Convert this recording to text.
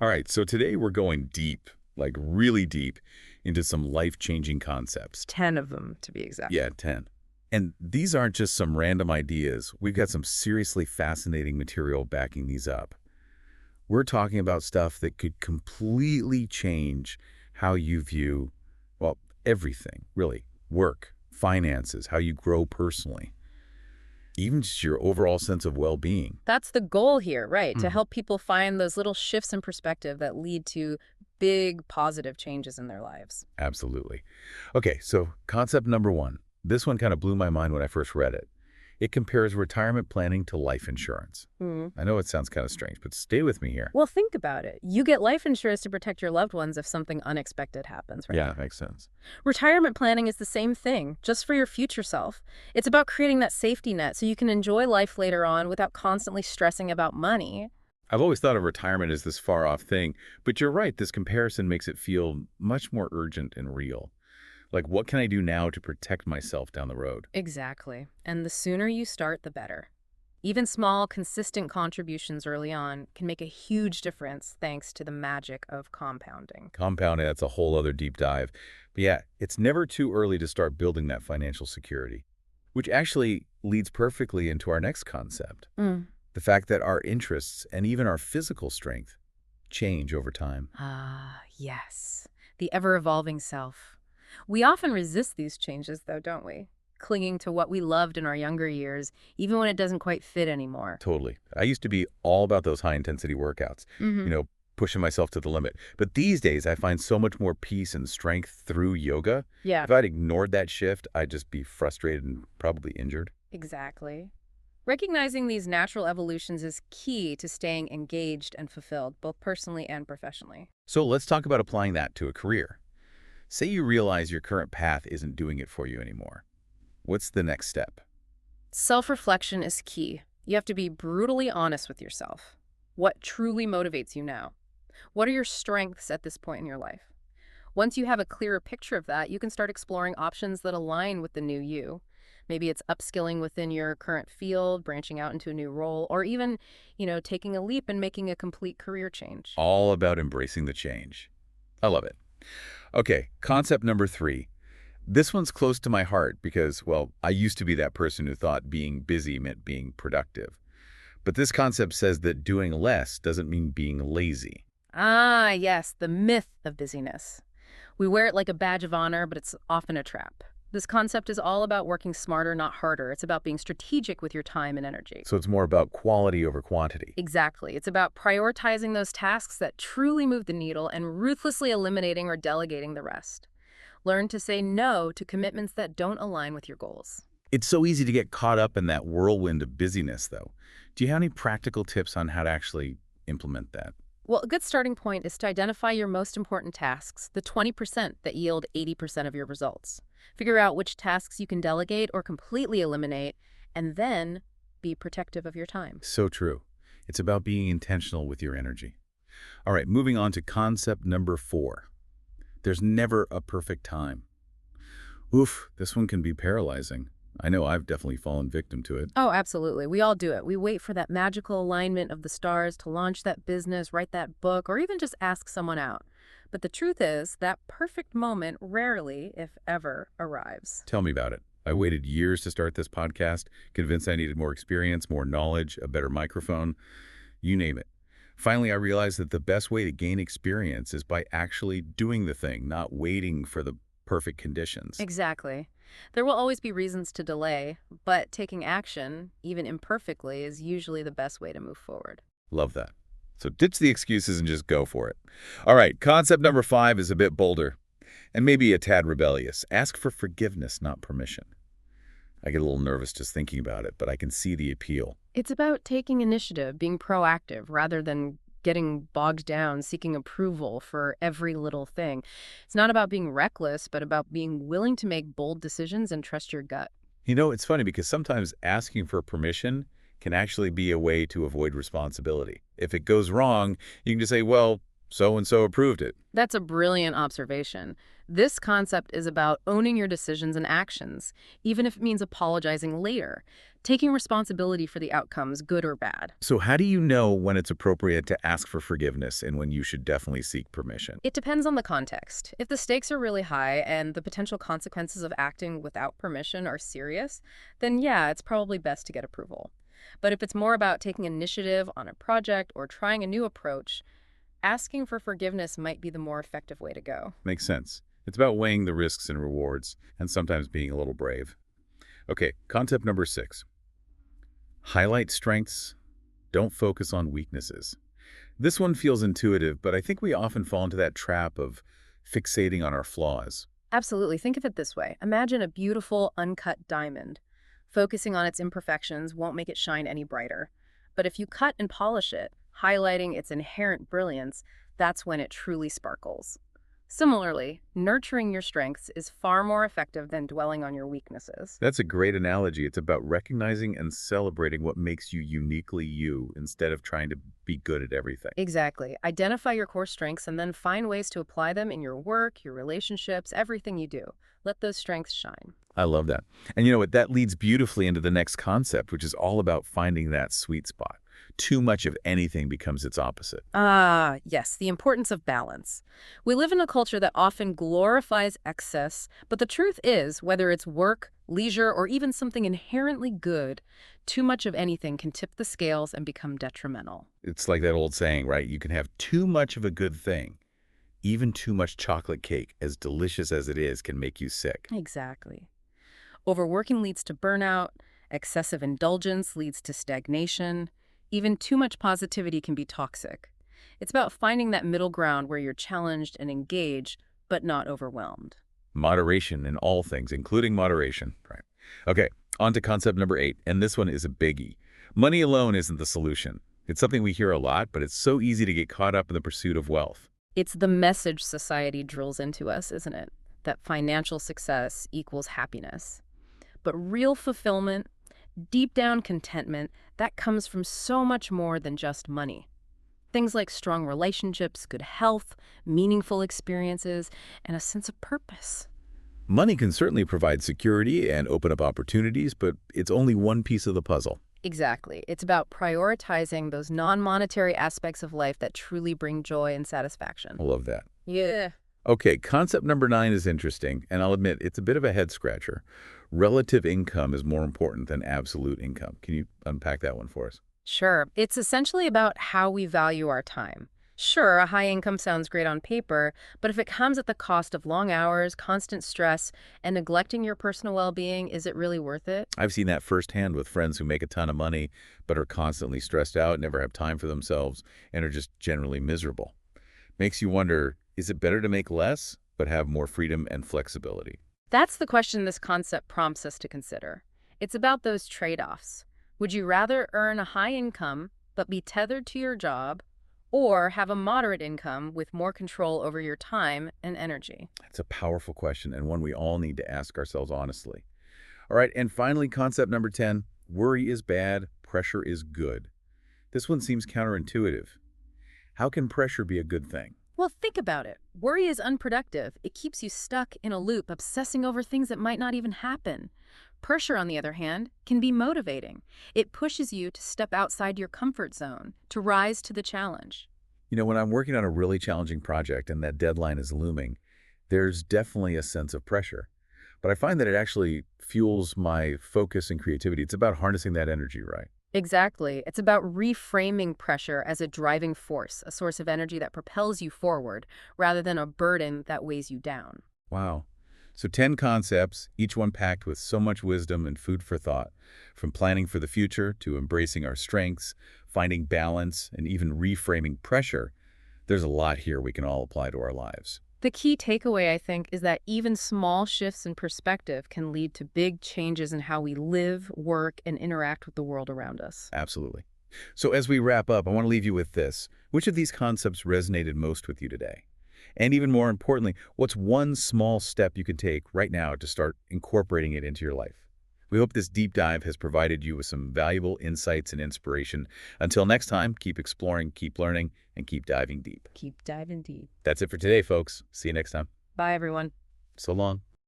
All right, so today we're going deep, like really deep, into some life-changing concepts. 10 of them, to be exact. Yeah, 10. And these aren't just some random ideas. We've got some seriously fascinating material backing these up. We're talking about stuff that could completely change how you view, well, everything, really. Work, finances, how you grow personally, even just your overall sense of well-being. That's the goal here, right? To Mhm. help people find those little shifts in perspective that lead to big positive changes in their lives. Absolutely. Okay, so concept number one. This one kind of blew my mind when I first read it. It compares retirement planning to life insurance. Hmm. I know it sounds kind of strange, but stay with me here. Well, think about it. You get life insurance to protect your loved ones if something unexpected happens, right? Yeah, makes sense. Retirement planning is the same thing, just for your future self. It's about creating that safety net so you can enjoy life later on without constantly stressing about money. I've always thought of retirement as this far-off thing, but you're right, this comparison makes it feel much more urgent and real. Like, what can I do now to protect myself down the road? Exactly. And the sooner you start, the better. Even small, consistent contributions early on can make a huge difference thanks to the magic of compounding. Compounding, that's a whole other deep dive. But yeah, it's never too early to start building that financial security, which actually leads perfectly into our next concept. Mm. The fact that our interests and even our physical strength change over time. Ah, yes. The ever-evolving self. We often resist these changes, though, don't we? Clinging to what we loved in our younger years, even when it doesn't quite fit anymore. Totally. I used to be all about those high-intensity workouts, Hmm. you know, pushing myself to the limit. But these days, I find so much more peace and strength through yoga. Yeah, If I'd ignored that shift, I'd just be frustrated and probably injured. exactly. Recognizing these natural evolutions is key to staying engaged and fulfilled, both personally and professionally. So let's talk about applying that to a career. Say you realize your current path isn't doing it for you anymore. What's the next step? Self-reflection is key. You have to be brutally honest with yourself. What truly motivates you now? What are your strengths at this point in your life? Once you have a clearer picture of that, you can start exploring options that align with the new you. Maybe it's upskilling within your current field, branching out into a new role, or even, taking a leap and making a complete career change. All about embracing the change. I love it. Okay, concept number three. This one's close to my heart because, well, I used to be that person who thought being busy meant being productive. But this concept says that doing less doesn't mean being lazy. Ah, yes, the myth of busyness. We wear it like a badge of honor, but it's often a trap. This concept is all about working smarter, not harder. It's about being strategic with your time and energy. So it's more about quality over quantity. Exactly. It's about prioritizing those tasks that truly move the needle and ruthlessly eliminating or delegating the rest. Learn to say no to commitments that don't align with your goals. It's so easy to get caught up in that whirlwind of busyness, though. Do you have any practical tips on how to actually implement that? Well, a good starting point is to identify your most important tasks, the 20% that yield 80% of your results. Figure out which tasks you can delegate or completely eliminate, and then be protective of your time. So true. It's about being intentional with your energy. All right, moving on to concept number four. There's never a perfect time. Oof, this one can be paralyzing. I know I've definitely fallen victim to it. Oh, absolutely. We all do it. We wait for that magical alignment of the stars to launch that business, write that book, or even just ask someone out. But the truth is, that perfect moment rarely, if ever, arrives. Tell me about it. I waited years to start this podcast, convinced I needed more experience, more knowledge, a better microphone, you name it. Finally, I realized that the best way to gain experience is by actually doing the thing, not waiting for the perfect conditions. Exactly. There will always be reasons to delay, but taking action, even imperfectly, is usually the best way to move forward. Love that. So ditch the excuses and just go for it. All right, concept number five is a bit bolder and maybe a tad rebellious. Ask for forgiveness, not permission. I get a little nervous just thinking about it, but I can see the appeal. It's about taking initiative, being proactive, rather than getting bogged down seeking approval for every little thing. It's not about being reckless, but about being willing to make bold decisions and trust your gut. You know, it's funny because sometimes asking for permission can actually be a way to avoid responsibility. If it goes wrong, you can just say, well, so-and-so approved it. That's a brilliant observation. This concept is about owning your decisions and actions, even if it means apologizing later, taking responsibility for the outcomes, good or bad. So how do you know when it's appropriate to ask for forgiveness and when you should definitely seek permission? It depends on the context. If the stakes are really high and the potential consequences of acting without permission are serious, then yeah, it's probably best to get approval. But if it's more about taking initiative on a project or trying a new approach, asking for forgiveness might be the more effective way to go. Makes sense. It's about weighing the risks and rewards and sometimes being a little brave. Okay, concept number 6. Highlight strengths, don't focus on weaknesses. This one feels intuitive, but I think we often fall into that trap of fixating on our flaws. Absolutely. Think of it this way. Imagine a beautiful, uncut diamond. Focusing on its imperfections won't make it shine any brighter. But if you cut and polish it, highlighting its inherent brilliance, that's when it truly sparkles. Similarly, nurturing your strengths is far more effective than dwelling on your weaknesses. That's a great analogy. It's about recognizing and celebrating what makes you uniquely you instead of trying to be good at everything. Exactly. Identify your core strengths and then find ways to apply them in your work, your relationships, everything you do. Let those strengths shine. I love that. And you know what? That leads beautifully into the next concept, which is all about finding that sweet spot. Too much of anything becomes its opposite. Ah, yes, the importance of balance. We live in a culture that often glorifies excess, but the truth is, whether it's work, leisure, or even something inherently good, too much of anything can tip the scales and become detrimental. It's like that old saying, right? You can have too much of a good thing. Even too much chocolate cake, as delicious as it is, can make you sick. Exactly. Overworking leads to burnout, excessive indulgence leads to stagnation, even too much positivity can be toxic. It's about finding that middle ground where you're challenged and engaged, but not overwhelmed. Moderation in all things, including moderation. Right. Okay, on to concept number 8, and this one is a biggie. Money alone isn't the solution. It's something we hear a lot, but it's so easy to get caught up in the pursuit of wealth. It's the message society drills into us, isn't it? That financial success equals happiness. But real fulfillment, deep down contentment, that comes from so much more than just money. Things like strong relationships, good health, meaningful experiences, and a sense of purpose. Money can certainly provide security and open up opportunities, but it's only one piece of the puzzle. Exactly. It's about prioritizing those non-monetary aspects of life that truly bring joy and satisfaction. I love that. Yeah. Okay, concept number 9 is interesting, and I'll admit it's a bit of a head scratcher. Relative income is more important than absolute income. Can you unpack that one for us? Sure. It's essentially about how we value our time. Sure, a high income sounds great on paper, but if it comes at the cost of long hours, constant stress, and neglecting your personal well-being, is it really worth it? I've seen that firsthand with friends who make a ton of money but are constantly stressed out, never have time for themselves, and are just generally miserable. Makes you wonder, is it better to make less but have more freedom and flexibility? That's the question this concept prompts us to consider. It's about those trade-offs. Would you rather earn a high income but be tethered to your job, or have a moderate income with more control over your time and energy? It's a powerful question and one we all need to ask ourselves honestly. All right, and finally, concept number 10, worry is bad, pressure is good. This one seems counterintuitive. How can pressure be a good thing? Well, think about it. Worry is unproductive. It keeps you stuck in a loop, obsessing over things that might not even happen. Pressure, on the other hand, can be motivating. It pushes you to step outside your comfort zone, to rise to the challenge. You know, when I'm working on a really challenging project and that deadline is looming, there's definitely a sense of pressure. But I find that it actually fuels my focus and creativity. It's about harnessing that energy, right? Exactly. It's about reframing pressure as a driving force, a source of energy that propels you forward, rather than a burden that weighs you down. Wow. So 10 concepts, each one packed with so much wisdom and food for thought, from planning for the future to embracing our strengths, finding balance, and even reframing pressure. There's a lot here we can all apply to our lives. The key takeaway, I think, is that even small shifts in perspective can lead to big changes in how we live, work, and interact with the world around us. Absolutely. So as we wrap up, I want to leave you with this. Which of these concepts resonated most with you today? And even more importantly, what's one small step you can take right now to start incorporating it into your life? We hope this deep dive has provided you with some valuable insights and inspiration. Until next time, keep exploring, keep learning, and keep diving deep. Keep diving deep. That's it for today, folks. See you next time. Bye, everyone. So long.